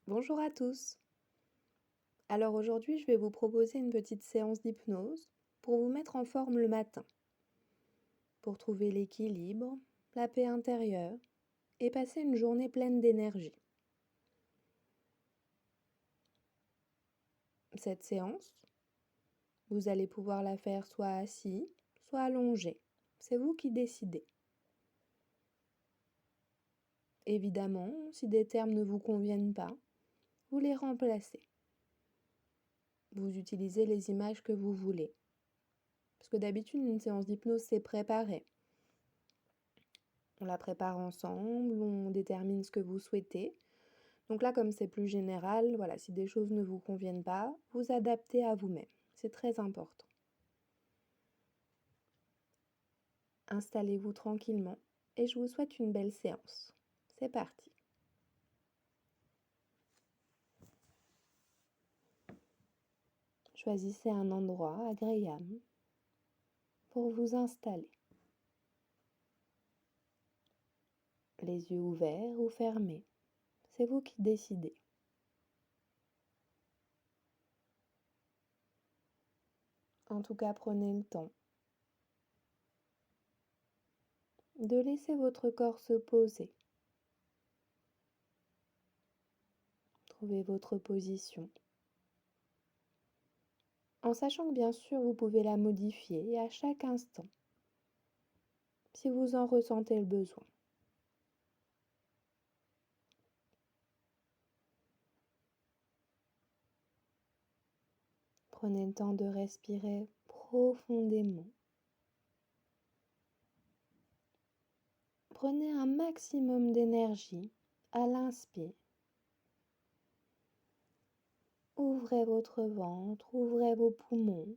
Bonjour à tous. Alors aujourd'hui, je vais vous proposer une petite séance d'hypnose pour vous mettre en forme le matin, pour trouver l'équilibre, la paix intérieure et passer une journée pleine d'énergie. Cette séance, vous allez pouvoir la faire soit assis, soit allongé. C'est vous qui décidez. Évidemment, si des termes ne vous conviennent pas, vous les remplacez. Vous utilisez les images que vous voulez. Parce que d'habitude, une séance d'hypnose, c'est préparé. On la prépare ensemble, on détermine ce que vous souhaitez. Donc là, comme c'est plus général, voilà, si des choses ne vous conviennent pas, vous adaptez à vous-même. C'est très important. Installez-vous tranquillement et je vous souhaite une belle séance. C'est parti. Choisissez un endroit agréable pour vous installer. Les yeux ouverts ou fermés, c'est vous qui décidez. En tout cas, prenez le temps de laisser votre corps se poser. Trouvez votre position. En sachant que bien sûr, vous pouvez la modifier à chaque instant, si vous en ressentez le besoin. Prenez le temps de respirer profondément. Prenez un maximum d'énergie à l'inspire. Ouvrez votre ventre, ouvrez vos poumons.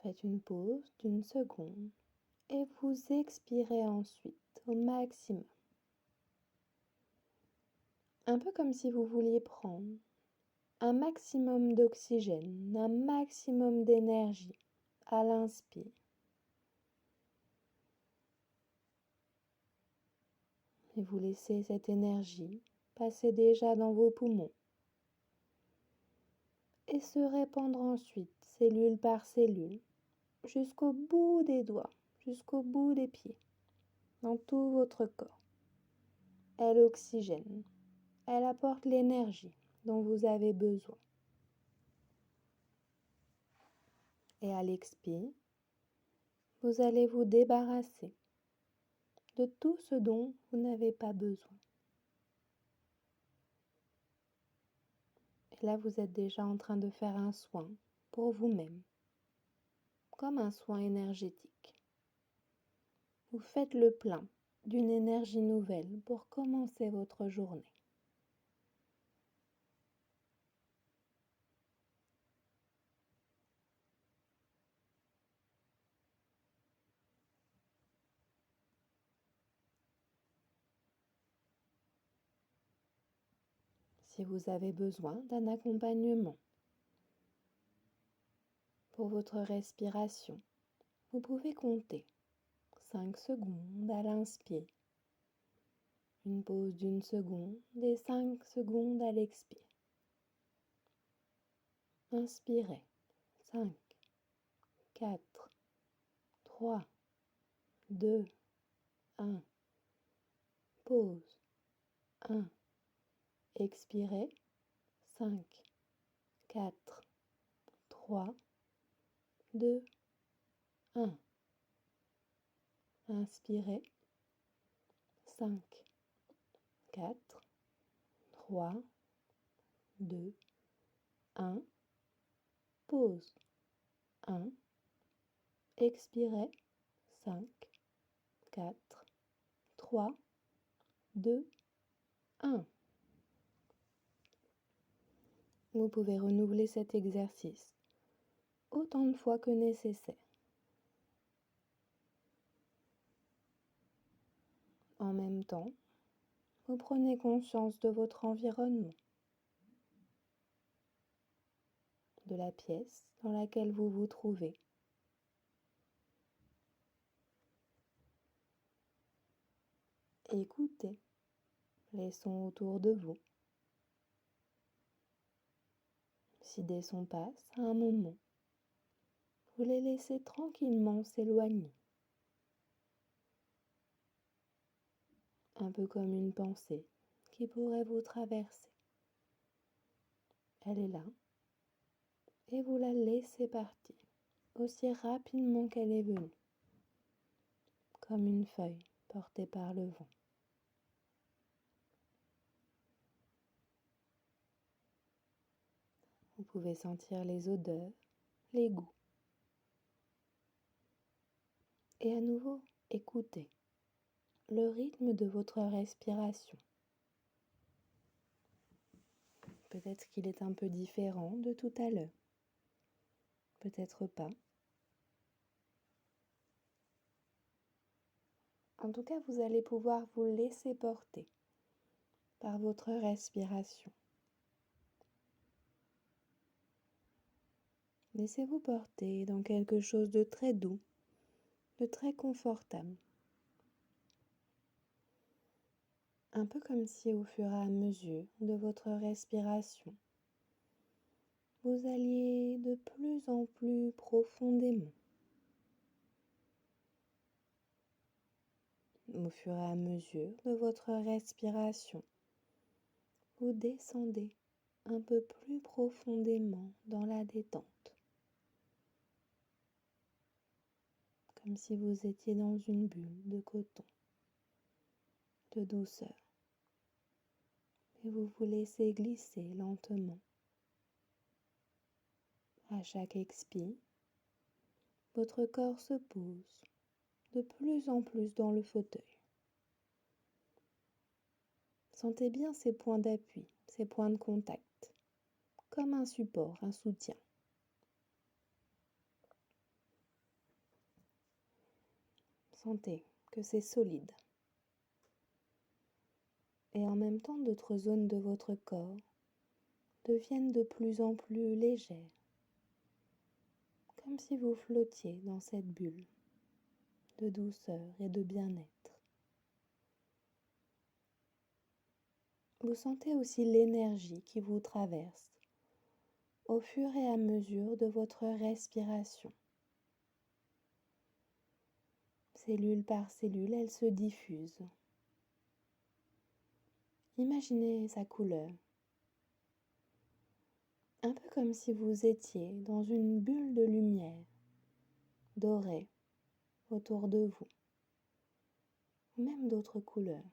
Faites une pause d'une seconde et vous expirez ensuite au maximum. Un peu comme si vous vouliez prendre un maximum d'oxygène, un maximum d'énergie à l'inspire. Et vous laissez cette énergie passer déjà dans vos poumons et se répandre ensuite, cellule par cellule, jusqu'au bout des doigts, jusqu'au bout des pieds, dans tout votre corps. Elle oxygène, elle apporte l'énergie dont vous avez besoin. Et à l'expire, vous allez vous débarrasser de tout ce dont vous n'avez pas besoin. Et là, vous êtes déjà en train de faire un soin pour vous-même, comme un soin énergétique. Vous faites le plein d'une énergie nouvelle pour commencer votre journée. Si vous avez besoin d'un accompagnement pour votre respiration, vous pouvez compter 5 secondes à l'inspire, une pause d'une seconde et 5 secondes à l'expire. Inspirez. 5, 4, 3, 2, 1. Pause. 1. Expirez. 5, 4, 3, 2, 1. Inspirez. 5, 4, 3, 2, 1. Pause. 1. Expirez. 5, 4, 3, 2, 1. Vous pouvez renouveler cet exercice autant de fois que nécessaire. En même temps, vous prenez conscience de votre environnement, de la pièce dans laquelle vous vous trouvez. Écoutez les sons autour de vous. Si des sons passent à un moment, vous les laissez tranquillement s'éloigner. Un peu comme une pensée qui pourrait vous traverser. Elle est là et vous la laissez partir aussi rapidement qu'elle est venue, comme une feuille portée par le vent. Vous pouvez sentir les odeurs, les goûts. Et à nouveau, écoutez le rythme de votre respiration. Peut-être qu'il est un peu différent de tout à l'heure. Peut-être pas. En tout cas, vous allez pouvoir vous laisser porter par votre respiration. Laissez-vous porter dans quelque chose de très doux, de très confortable. Un peu comme si au fur et à mesure de votre respiration, vous alliez de plus en plus profondément. Au fur et à mesure de votre respiration, vous descendez un peu plus profondément dans la détente. Comme si vous étiez dans une bulle de coton, de douceur. Et vous vous laissez glisser lentement. À chaque expire, votre corps se pose de plus en plus dans le fauteuil. Sentez bien ces points d'appui, ces points de contact, comme un support, un soutien. Sentez que c'est solide. Et en même temps, d'autres zones de votre corps deviennent de plus en plus légères, comme si vous flottiez dans cette bulle de douceur et de bien-être. Vous sentez aussi l'énergie qui vous traverse au fur et à mesure de votre respiration. Cellule par cellule, elle se diffuse. Imaginez sa couleur. Un peu comme si vous étiez dans une bulle de lumière dorée autour de vous, ou même d'autres couleurs.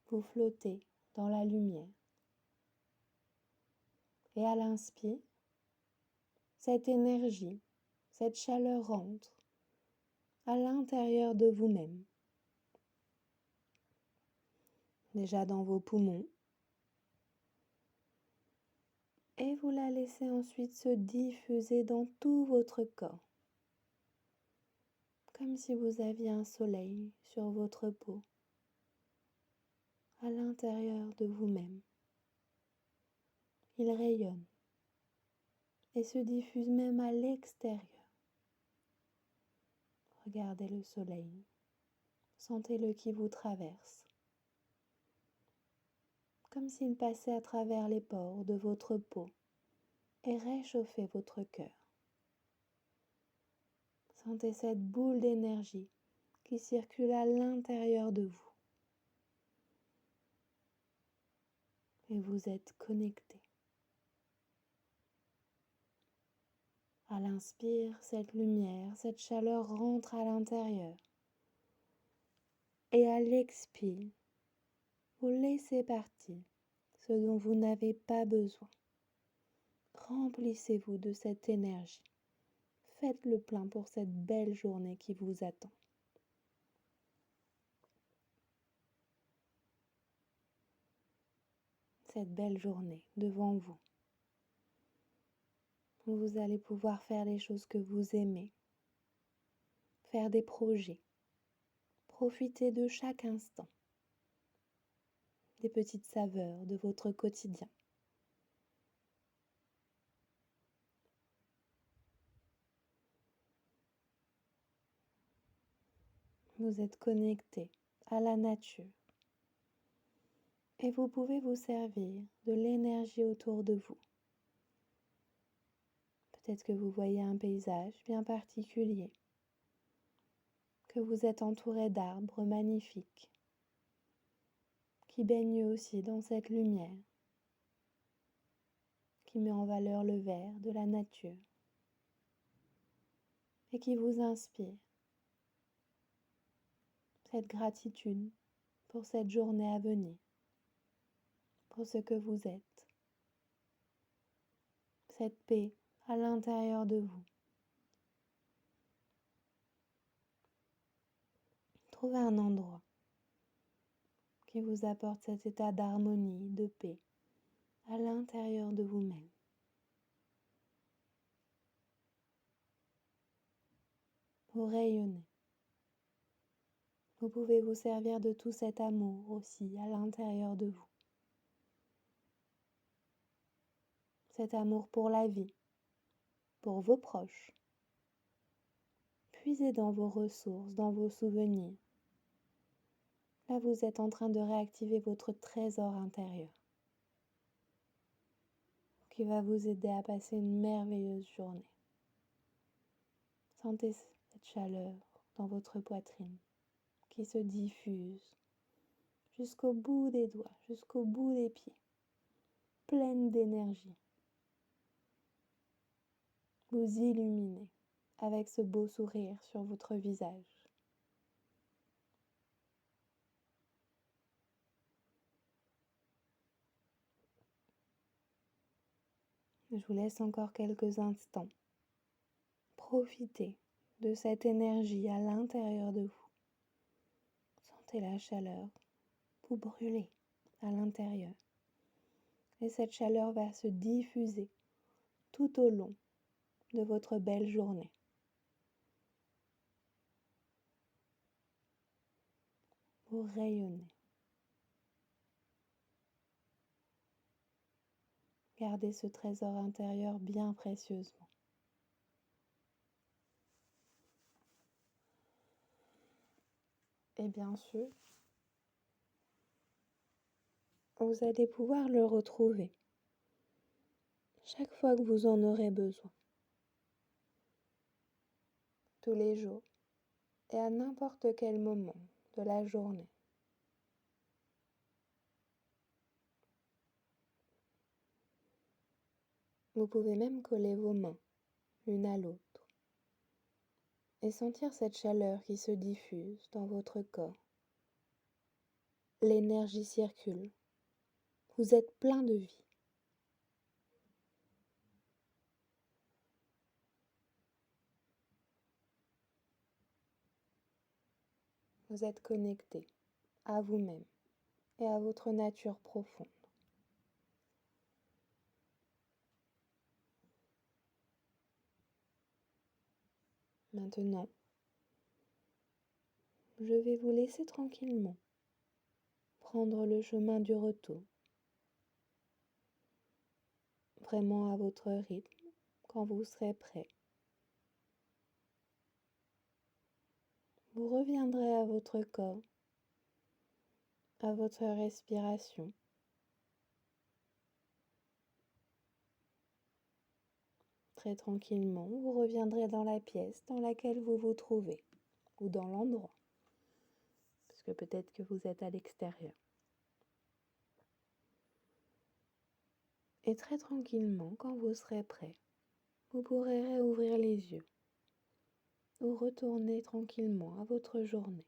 Vous flottez dans la lumière. Et à l'inspire, cette énergie, cette chaleur rentre à l'intérieur de vous-même. Déjà dans vos poumons. Et vous la laissez ensuite se diffuser dans tout votre corps. Comme si vous aviez un soleil sur votre peau, à l'intérieur de vous-même. Il rayonne et se diffuse même à l'extérieur. Regardez le soleil, sentez-le qui vous traverse, comme s'il passait à travers les pores de votre peau et réchauffait votre cœur. Sentez cette boule d'énergie qui circule à l'intérieur de vous. Et vous êtes connecté. À l'inspire, cette lumière, cette chaleur rentre à l'intérieur. Et à l'expire, vous laissez partir ce dont vous n'avez pas besoin. Remplissez-vous de cette énergie. Faites le plein pour cette belle journée qui vous attend. Cette belle journée devant vous. Où vous allez pouvoir faire les choses que vous aimez. Faire des projets. Profiter de chaque instant. Des petites saveurs de votre quotidien. Vous êtes connecté à la nature. Et vous pouvez vous servir de l'énergie autour de vous. Peut-être que vous voyez un paysage bien particulier, que vous êtes entouré d'arbres magnifiques, qui baignent aussi dans cette lumière, qui met en valeur le vert de la nature et qui vous inspire cette gratitude pour cette journée à venir, pour ce que vous êtes, cette paix à l'intérieur de vous. Trouvez un endroit qui vous apporte cet état d'harmonie, de paix à l'intérieur de vous-même. Vous rayonnez. Vous pouvez vous servir de tout cet amour aussi à l'intérieur de vous. Cet amour pour la vie, pour vos proches. Puisez dans vos ressources, dans vos souvenirs. Là, vous êtes en train de réactiver votre trésor intérieur qui va vous aider à passer une merveilleuse journée. Sentez cette chaleur dans votre poitrine qui se diffuse jusqu'au bout des doigts, jusqu'au bout des pieds, pleine d'énergie. Vous illuminez avec ce beau sourire sur votre visage. Je vous laisse encore quelques instants. Profitez de cette énergie à l'intérieur de vous. Sentez la chaleur vous brûler à l'intérieur. Et cette chaleur va se diffuser tout au long de votre belle journée. Vous rayonnez. Gardez ce trésor intérieur bien précieusement. Et bien sûr, vous allez pouvoir le retrouver chaque fois que vous en aurez besoin. Tous les jours et à n'importe quel moment de la journée. Vous pouvez même coller vos mains l'une à l'autre et sentir cette chaleur qui se diffuse dans votre corps. L'énergie circule. Vous êtes plein de vie. Vous êtes connecté à vous-même et à votre nature profonde. Maintenant, je vais vous laisser tranquillement prendre le chemin du retour, vraiment à votre rythme, quand vous serez prêt. Vous reviendrez à votre corps, à votre respiration. Très tranquillement, vous reviendrez dans la pièce dans laquelle vous vous trouvez, ou dans l'endroit, parce que peut-être que vous êtes à l'extérieur. Et très tranquillement, quand vous serez prêt, vous pourrez réouvrir les yeux ou retourner tranquillement à votre journée.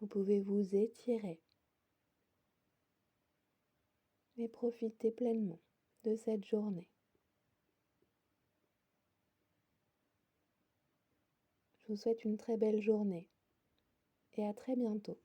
Vous pouvez vous étirer et profiter pleinement de cette journée. Je vous souhaite une très belle journée et à très bientôt.